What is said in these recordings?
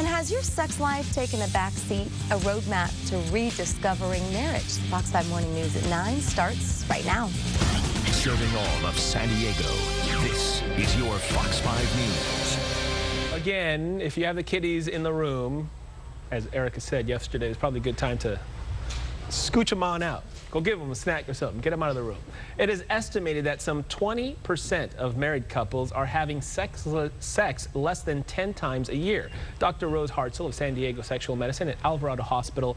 And has your sex life taken a back seat? A roadmap to rediscovering marriage. Fox 5 Morning News at 9 starts right now. Serving all of San Diego, this is your Fox 5 News. Again, if you have the kiddies in the room, as Erica said yesterday, it's probably a good time to scooch them on out. Go give them a snack or something. Get them out of the room. It is estimated that some 20% of married couples are having sex less than 10 times a year. Dr. Rose Hartzell of San Diego Sexual Medicine at Alvarado Hospital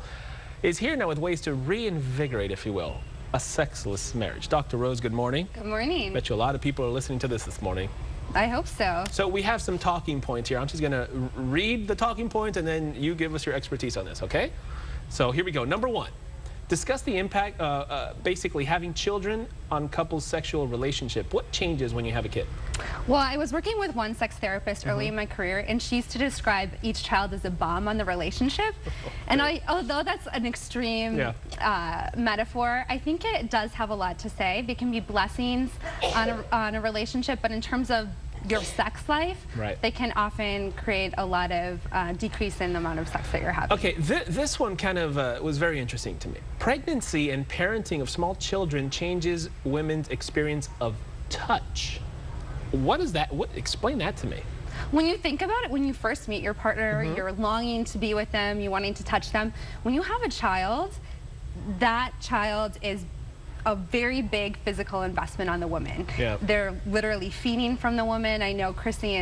is here now with ways to reinvigorate, if you will, a sexless marriage. Dr. Rose, good morning. Good morning. Bet you a lot of people are listening to this morning. I hope so. So we have some talking points here. I'm just going to read the talking points and then you give us your expertise on this, okay? So here we go. Number one. Discuss the impact, basically having children on couples' sexual relationship. What changes when you have a kid? Well, I was working with one sex therapist early in my career, and she used to describe each child as a bomb on the relationship. And although that's an extreme metaphor, I think it does have a lot to say. They can be blessings on a relationship, but in terms of your sex life, they can often create a lot of decrease in the amount of sex that you're having. Okay, this one kind of was very interesting to me. Pregnancy and parenting of small children changes women's experience of touch. What is that? Explain that to me. When you think about it, when you first meet your partner, you're longing to be with them, you're wanting to touch them. When you have a child, that child is a very big physical investment on the woman. They're literally feeding from the woman. I know Chrissy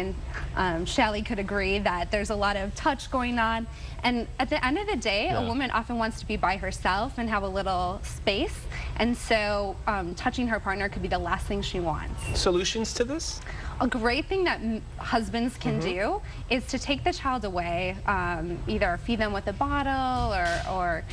and Shelly could agree that there's a lot of touch going on. And at the end of the day, a woman often wants to be by herself and have a little space. And so touching her partner could be the last thing she wants. Solutions to this? A great thing that husbands can do is to take the child away, either feed them with a bottle or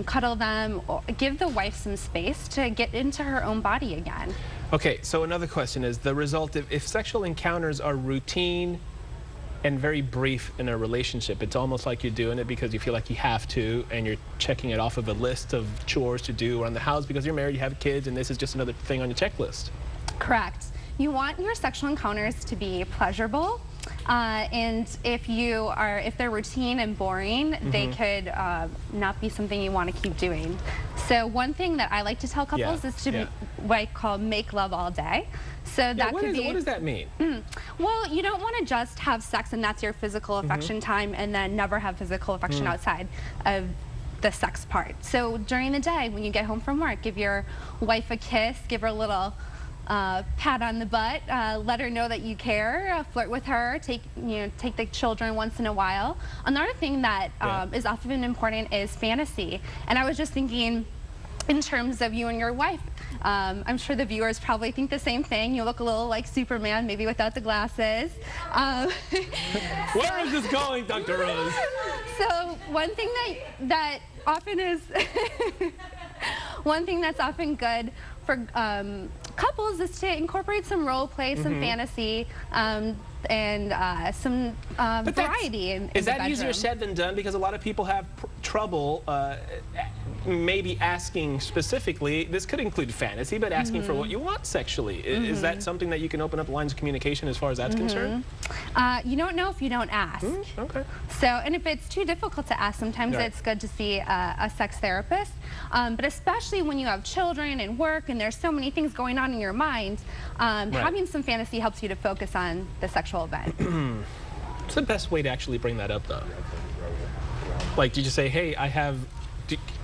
cuddle them, or give the wife some space to get into her own body again. Okay, so another question is the result of if sexual encounters are routine and very brief in a relationship, it's almost like you're doing it because you feel like you have to, and you're checking it off of a list of chores to do around the house because you're married, you have kids, and this is just another thing on your checklist. Correct. You want your sexual encounters to be pleasurable, and if they're routine and boring, they could not be something you want to keep doing. So one thing that I like to tell couples is to what I call make love all day. So that could be. What does that mean? Well, you don't want to just have sex and that's your physical affection time, and then never have physical affection outside of the sex part. So during the day, when you get home from work, give your wife a kiss, give her a little pat on the butt, let her know that you care, flirt with her, take the children once in a while. Another thing that is often important is fantasy. And I was just thinking in terms of you and your wife. I'm sure the viewers probably think the same thing. You look a little like Superman, maybe without the glasses. Where is this going, Dr. Rose? So one thing that often is one thing that's often good for couples is to incorporate some role play, some fantasy, and some variety in the bedroom. Is that easier said than done? Because a lot of people have trouble maybe asking specifically, this could include fantasy, but asking for what you want sexually. Is that something that you can open up lines of communication as far as that's concerned? You don't know if you don't ask. Okay. So, and if it's too difficult to ask, sometimes it's good to see a sex therapist. But especially when you have children and work and there's so many things going on in your mind, having some fantasy helps you to focus on the sexual event. What's the best way to actually bring that up, though? Like, did you say, hey,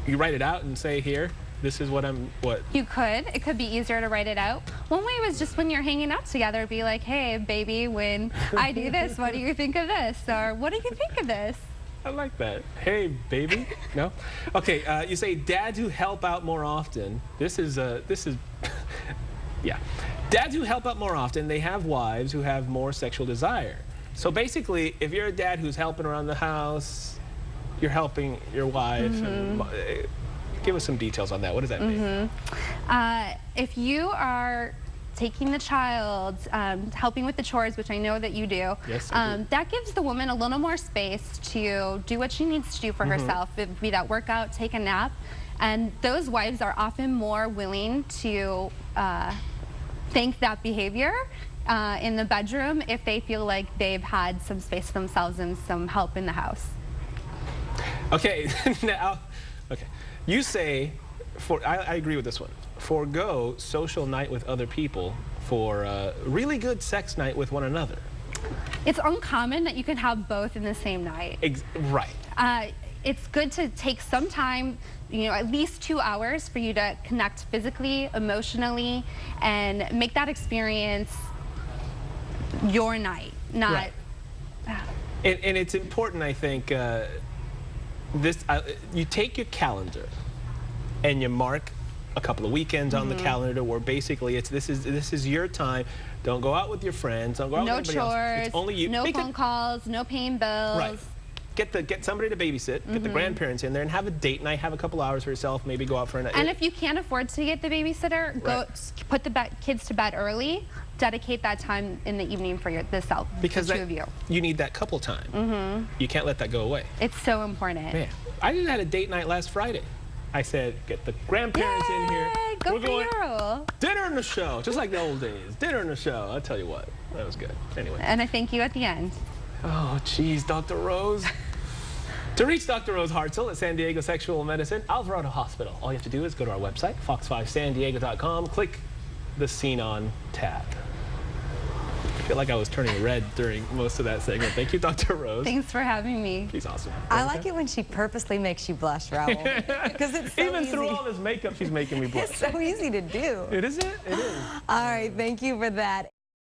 you write it out and say, here, this is what You could. It could be easier to write it out. One way was just when you're hanging out together, be like, hey, baby, when I do this, what do you think of this? Or what do you think of this? I like that. Hey, baby. No? Okay, you say dads who help out more often. This is yeah. Dads who help out more often, they have wives who have more sexual desire. So basically, if you're a dad who's helping around the house, you're helping your wife. And, give us some details on that. What does that mean? If you are taking the child, helping with the chores, which I know that you do, that gives the woman a little more space to do what she needs to do for herself, be that workout, take a nap. And those wives are often more willing to thank that behavior in the bedroom if they feel like they've had some space for themselves and some help in the house. Okay, now, okay. You say, I agree with this one. Forgo social night with other people for a really good sex night with one another. It's uncommon that you can have both in the same night. Right. It's good to take some time, you know, at least 2 hours for you to connect physically, emotionally, and make that experience your night, not... Right. And it's important, I think, you take your calendar and you mark a couple of weekends on the calendar where basically this is your time. Don't go out with your friends. Don't go out with anybody else. No chores. It's only you. No phone calls. No paying bills. Right. Get somebody to babysit. Get the grandparents in there and have a date night. Have a couple hours for yourself. Maybe go out for a night. And if you can't afford to get the babysitter, go put the kids to bed early. Dedicate that time in the evening for the two of you. You need that couple time. You can't let that go away. It's so important. Man, I just had a date night last Friday. I said, get the grandparents in here. Go for you. Dinner and a show, just like the old days. Dinner and a show. I'll tell you what, that was good. Anyway. And I thank you at the end. Oh, geez, Dr. Rose. To reach Dr. Rose Hartzell at San Diego Sexual Medicine, Alvarado Hospital, all you have to do is go to our website, fox5sandiego.com, click the Scene On tab. I feel like I was turning red during most of that segment. Thank you, Dr. Rose. Thanks for having me. She's awesome. I like it when she purposely makes you blush, Raul. Because it's so Even easy. through all this makeup, she's making me blush. It's so easy to do. It is it? It is. All right, thank you for that.